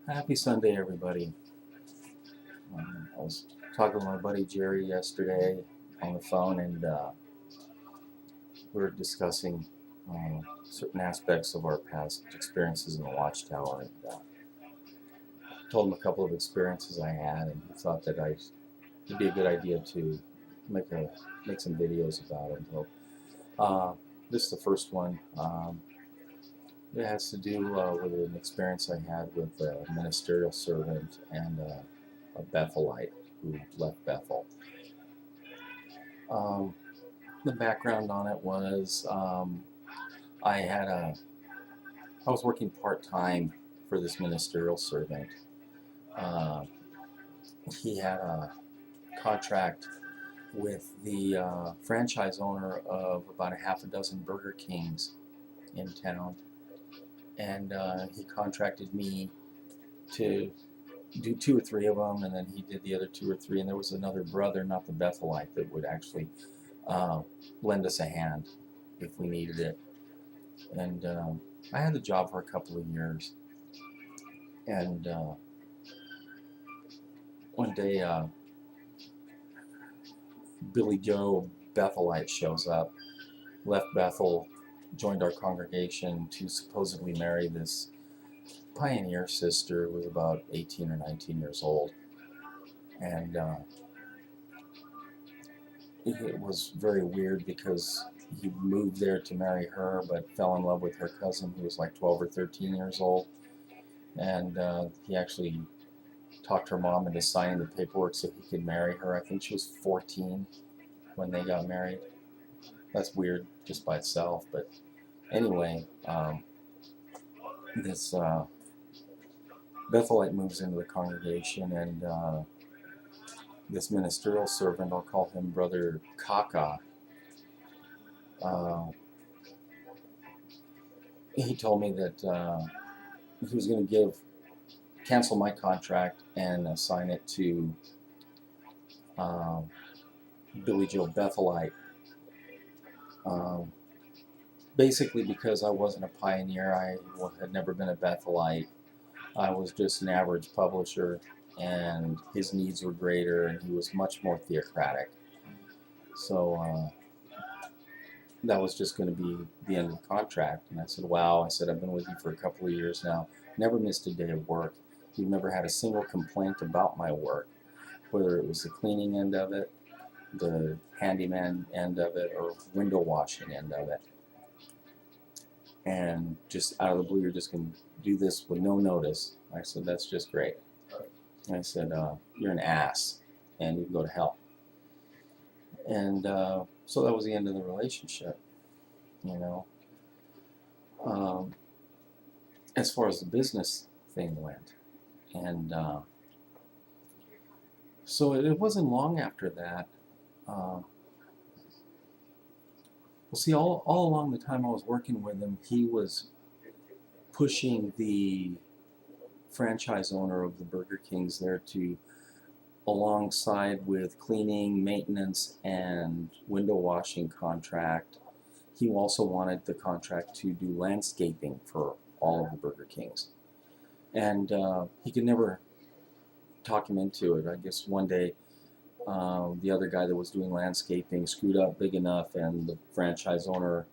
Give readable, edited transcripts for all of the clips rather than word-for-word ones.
Happy Sunday, everybody. I was talking with my buddy Jerry yesterday on the phone, and we were discussing certain aspects of our past experiences in the Watchtower. And told him a couple of experiences I had, and he thought that it'd be a good idea to make a make some videos about it. So, this is the first one. It has to do with an experience I had with a ministerial servant and a Bethelite who left Bethel. Um, the background on it was I had I was working part time for this ministerial servant. Uh, he had a contract with the franchise owner of about a half a dozen Burger Kings in town, and he contracted me to do two or three of them, and then he did the other two or three. And there was another brother, not the Bethelite, that would actually lend us a hand if we needed it. And I had the job for a couple of years. And one day, Billy Joe Bethelite shows up, left Bethel, joined our congregation to supposedly marry this pioneer sister who was about 18 or 19 years old. And it was very weird because he moved there to marry her, but fell in love with her cousin who was like 12 or 13 years old. And he actually talked her mom into signing the paperwork so he could marry her. I think she was 14 when they got married. That's weird just by itself, but anyway, this Bethelite moves into the congregation, and this ministerial servant, I'll call him Brother Kaka, uh, he told me that he was going to cancel my contract and assign it to Billy Joe Bethelite. Basically because I wasn't a pioneer, I had never been a Bethelite. I was just an average publisher, and his needs were greater, and he was much more theocratic. So that was just going to be the end of the contract. And I said, wow, I said, I've been with you for a couple of years now, never missed a day of work. You've never had a single complaint about my work, whether it was the cleaning end of it, the handyman end of it, or window washing end of it. And just out of the blue, you're just going to do this with no notice. I said, that's just great. And I said, you're an ass, and you can go to hell. And so that was the end of the relationship, you know. As far as the business thing went. And so it wasn't long after that. Well, see, all along the time I was working with him, he was pushing the franchise owner of the Burger Kings there to, alongside with cleaning, maintenance, and window washing contract, he also wanted the contract to do landscaping for all of the Burger Kings. And he could never talk him into it. I guess one day the other guy that was doing landscaping screwed up big enough, and the franchise owner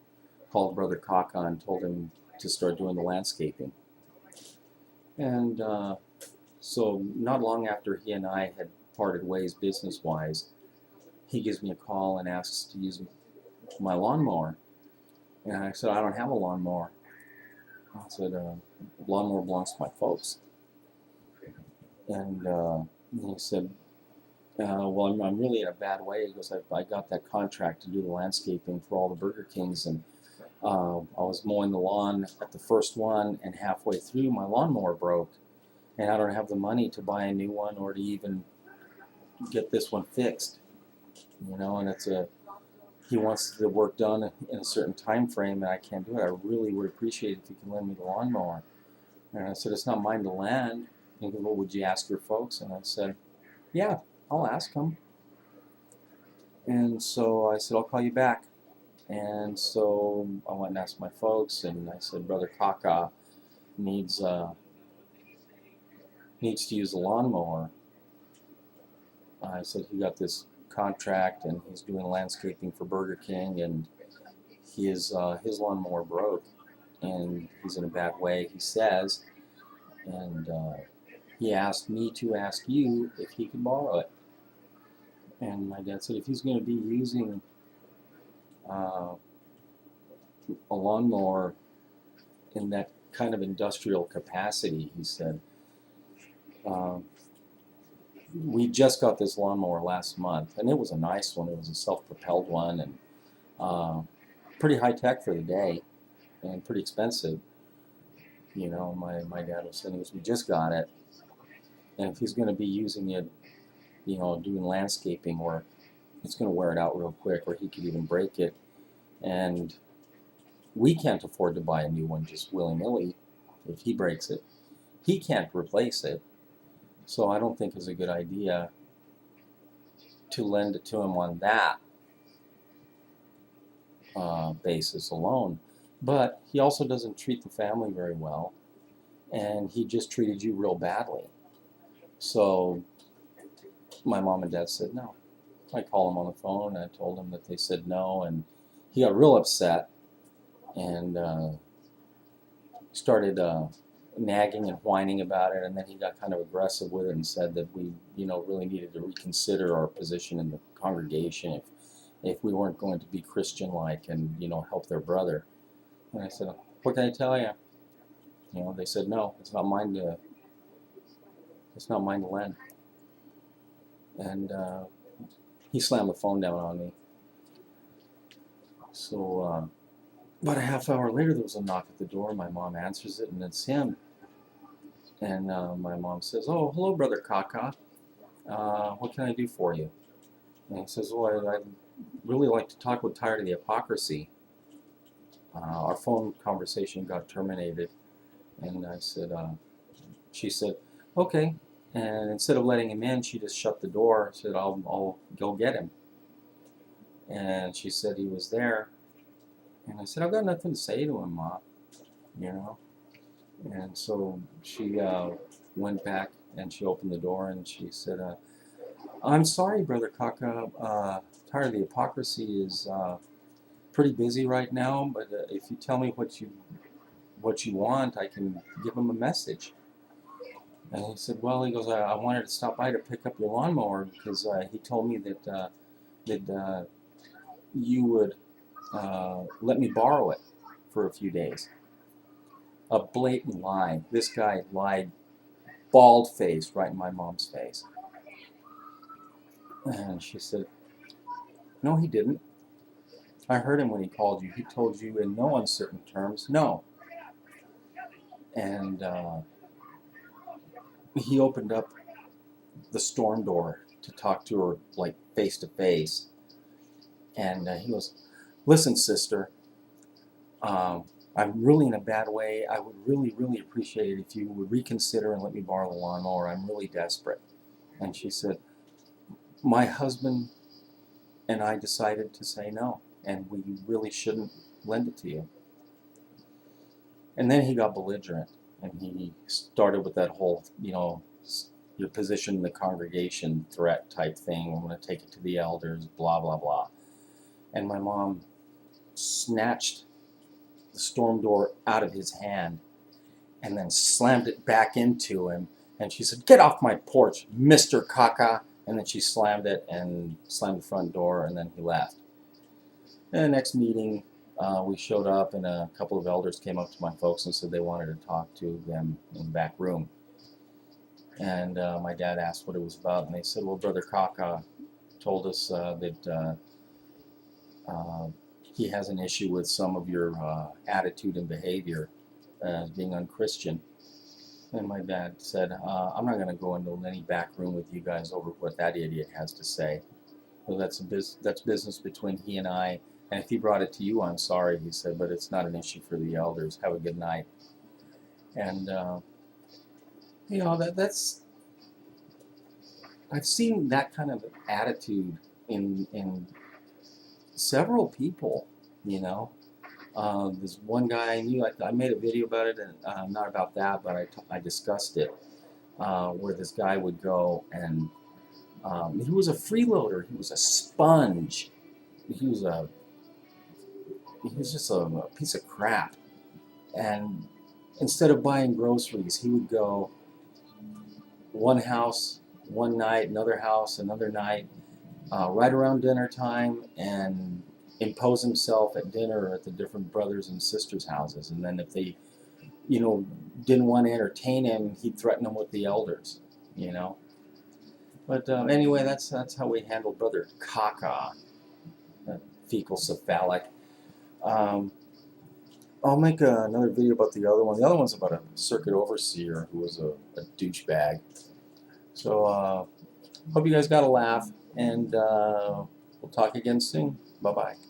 called Brother Kaka and told him to start doing the landscaping. And so not long after he and I had parted ways business-wise, he gives me a call and asks to use my lawnmower. And I said, I don't have a lawnmower. I said, lawnmower belongs to my folks. And he said, well, I'm really in a bad way. He goes, I got that contract to do the landscaping for all the Burger Kings, and I was mowing the lawn at the first one, and halfway through, my lawnmower broke, and I don't have the money to buy a new one or to even get this one fixed, you know. And he wants the work done in a certain time frame, and I can't do it. I really would appreciate it if you can lend me the lawnmower. And I said, it's not mine to lend. And he goes, well, would you ask your folks? And I said, yeah, I'll ask them. And so I said, I'll call you back. And so I went and asked my folks, and I said, Brother Kaka needs needs to use a lawnmower. I said he got this contract and he's doing landscaping for Burger King, and his lawnmower broke and he's in a bad way, he says, and he asked me to ask you if he could borrow it. And my dad said if he's going to be using a lawnmower in that kind of industrial capacity, he said, we just got this lawnmower last month, and it was a nice one. It was a self-propelled one, and pretty high-tech for the day, and pretty expensive. You know, my dad was saying, we just got it, and if he's going to be using it, you know, doing landscaping work, it's going to wear it out real quick, or he could even break it. And we can't afford to buy a new one just willy-nilly. If he breaks it, he can't replace it. So I don't think it's a good idea to lend it to him on that basis alone. But he also doesn't treat the family very well, and he just treated you real badly. So my mom and dad said no. I called him on the phone, and I told him that they said no, and he got real upset and started nagging and whining about it, and then he got kind of aggressive with it and said that we, you know, really needed to reconsider our position in the congregation if we weren't going to be Christian-like and, you know, help their brother. And I said, what can I tell you? You know, they said no, it's not mine to lend. And he slammed the phone down on me. So about a half hour later, there was a knock at the door. My mom answers it, and it's him. And my mom says, oh, hello, Brother Kaka. What can I do for you? And he says, well, I'd really like to talk. We're tired of the hypocrisy. Our phone conversation got terminated. And I said, she said, okay. And instead of letting him in, she just shut the door. Said, I'll go get him. And she said he was there. And I said, I've got nothing to say to him, Ma. You know? And so she went back and she opened the door and she said, I'm sorry, Brother Kaka. Tired of the hypocrisy is pretty busy right now, but if you tell me what you want, I can give him a message. And he said, well, he goes, I wanted to stop by to pick up your lawnmower because he told me that you would let me borrow it for a few days. A blatant lie. This guy lied bald-faced right in my mom's face. And she said, no, he didn't. I heard him when he called you. He told you in no uncertain terms, no. And he opened up the storm door to talk to her, like, face-to-face. And he goes, listen, sister, I'm really in a bad way. I would really, really appreciate it if you would reconsider and let me borrow the lawnmower. I'm really desperate. And she said, my husband and I decided to say no, and we really shouldn't lend it to you. And then he got belligerent, and he started with that whole, you know, your position in the congregation threat type thing. I'm going to take it to the elders, blah, blah, blah. And my mom snatched the storm door out of his hand and then slammed it back into him. And she said, get off my porch, Mr. Kaka. And then she slammed it and slammed the front door, and then he left. And the next meeting, we showed up, and a couple of elders came up to my folks and said they wanted to talk to them in the back room. And my dad asked what it was about, and they said, well, Brother Kaka told us that he has an issue with some of your attitude and behavior as being unchristian. And my dad said, I'm not going to go into any back room with you guys over what that idiot has to say. So that's business between he and I. And if he brought it to you, I'm sorry, he said, but it's not an issue for the elders. Have a good night. And, you know, that's I've seen that kind of attitude in several people, you know. There's one guy I knew, I made a video about it, and not about that, but I discussed it. where this guy would go and he was a freeloader. He was a sponge. He was just a piece of crap. And instead of buying groceries, he would go one house one night, another house another night, right around dinner time, and impose himself at dinner at the different brothers and sisters' houses. And then if they, didn't want to entertain him, he'd threaten them with the elders, But anyway, that's how we handled Brother Kaka, fecal cephalic. Um, I'll make another video about the other one. The other one's about a circuit overseer who was a douchebag. So hope you guys got a laugh, and we'll talk again soon. Bye-bye.